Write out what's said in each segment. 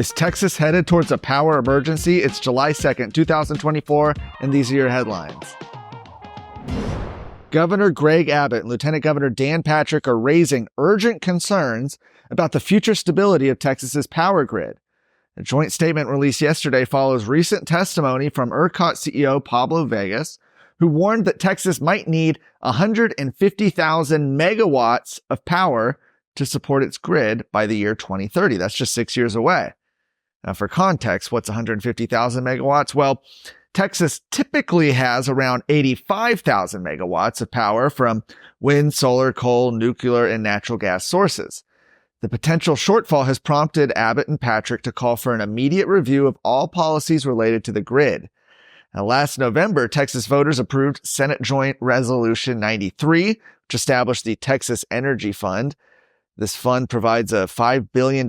Is Texas headed towards a power emergency? It's July 2nd, 2024, and these are your headlines. Governor Greg Abbott and Lieutenant Governor Dan Patrick are raising urgent concerns about the future stability of Texas's power grid. A joint statement released yesterday follows recent testimony from ERCOT CEO Pablo Vegas, who warned that Texas might need 150,000 megawatts of power to support its grid by the year 2030. That's just 6 years away. Now, for context, what's 150,000 megawatts? Well, Texas typically has around 85,000 megawatts of power from wind, solar, coal, nuclear, and natural gas sources. The potential shortfall has prompted Abbott and Patrick to call for an immediate review of all policies related to the grid. Now, last November, Texas voters approved Senate Joint Resolution 93, which established the Texas Energy Fund. This fund provides a $5 billion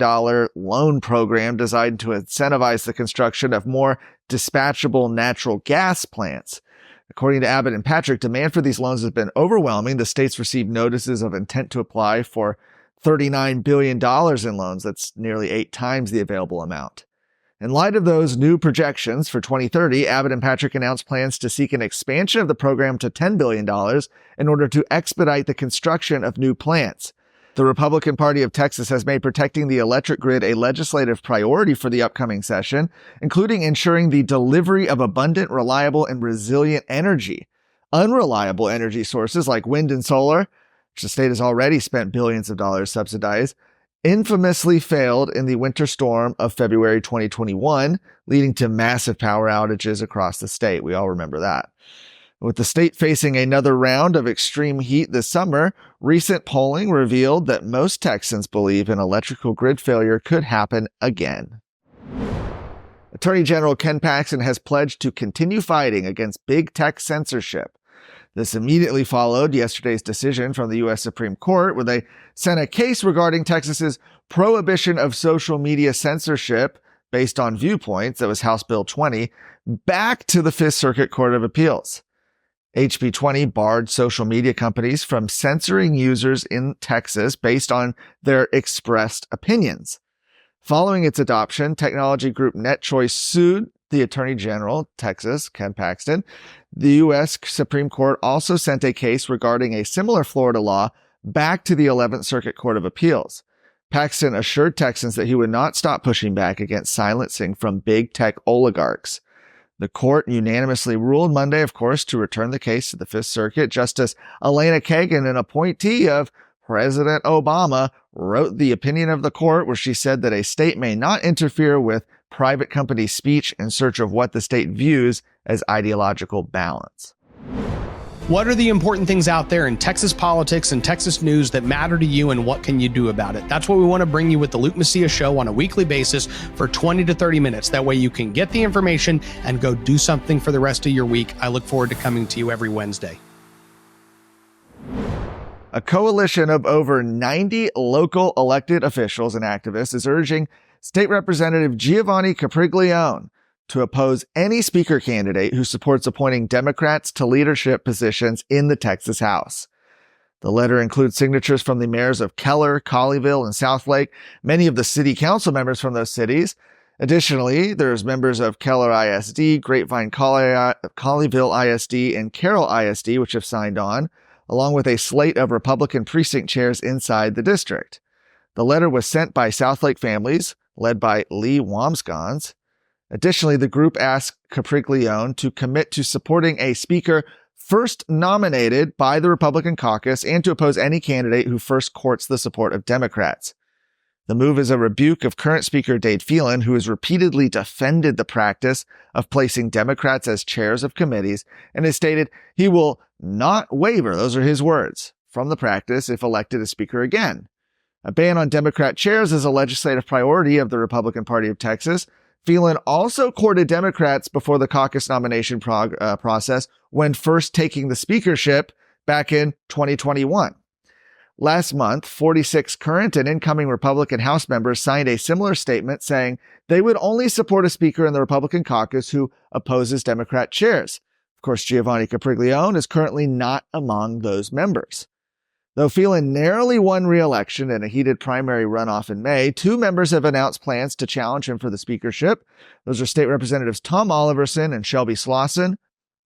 loan program designed to incentivize the construction of more dispatchable natural gas plants. According to Abbott and Patrick, demand for these loans has been overwhelming. The states received notices of intent to apply for $39 billion in loans. That's nearly 8 times the available amount. In light of those new projections for 2030, Abbott and Patrick announced plans to seek an expansion of the program to $10 billion in order to expedite the construction of new plants. The Republican Party of Texas has made protecting the electric grid a legislative priority for the upcoming session, including ensuring the delivery of abundant, reliable, and resilient energy. Unreliable energy sources like wind and solar, which the state has already spent billions of dollars subsidized, infamously failed in the winter storm of February 2021, leading to massive power outages across the state. We all remember that. With the state facing another round of extreme heat this summer, recent polling revealed that most Texans believe an electrical grid failure could happen again. Attorney General Ken Paxton has pledged to continue fighting against big tech censorship. This immediately followed yesterday's decision from the U.S. Supreme Court, where they sent a case regarding Texas's prohibition of social media censorship based on viewpoints, that was House Bill 20, back to the Fifth Circuit Court of Appeals. HB 20 barred social media companies from censoring users in Texas based on their expressed opinions. Following its adoption, technology group NetChoice sued the Attorney General, Texas, Ken Paxton. The U.S. Supreme Court also sent a case regarding a similar Florida law back to the 11th Circuit Court of Appeals. Paxton assured Texans that he would not stop pushing back against silencing from big tech oligarchs. The court unanimously ruled Monday, of course, to return the case to the Fifth Circuit. Justice Elena Kagan, an appointee of President Obama, wrote the opinion of the court where she said that a state may not interfere with private company speech in search of what the state views as ideological balance. What are the important things out there in Texas politics and Texas news that matter to you, and what can you do about it? That's what we want to bring you with the Luke Macias Show on a weekly basis for 20 to 30 minutes. That way you can get the information and go do something for the rest of your week. I look forward to coming to you every Wednesday. A coalition of over 90 local elected officials and activists is urging State Representative Giovanni Capriglione to oppose any speaker candidate who supports appointing Democrats to leadership positions in the Texas House. The letter includes signatures from the mayors of Keller, Colleyville, and Southlake, many of the city council members from those cities. Additionally, there's members of Keller ISD, Grapevine Colleyville ISD, and Carroll ISD, which have signed on, along with a slate of Republican precinct chairs inside the district. The letter was sent by Southlake families, led by Lee Wamsgans. Additionally, the group asked Capriglione to commit to supporting a speaker first nominated by the Republican caucus and to oppose any candidate who first courts the support of Democrats. The move is a rebuke of current Speaker Dade Phelan, who has repeatedly defended the practice of placing Democrats as chairs of committees and has stated he will not waver, those are his words, from the practice if elected as Speaker again. A ban on Democrat chairs is a legislative priority of the Republican Party of Texas. Phelan also courted Democrats before the caucus nomination process when first taking the speakership back in 2021. Last month, 46 current and incoming Republican House members signed a similar statement saying they would only support a speaker in the Republican caucus who opposes Democrat chairs. Of course, Giovanni Capriglione is currently not among those members. Though Phelan narrowly won re-election in a heated primary runoff in May, 2 members have announced plans to challenge him for the speakership. Those are State Representatives Tom Oliverson and Shelby Slauson.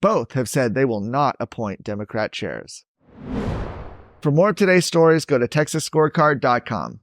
Both have said they will not appoint Democrat chairs. For more of today's stories, go to TexasScorecard.com.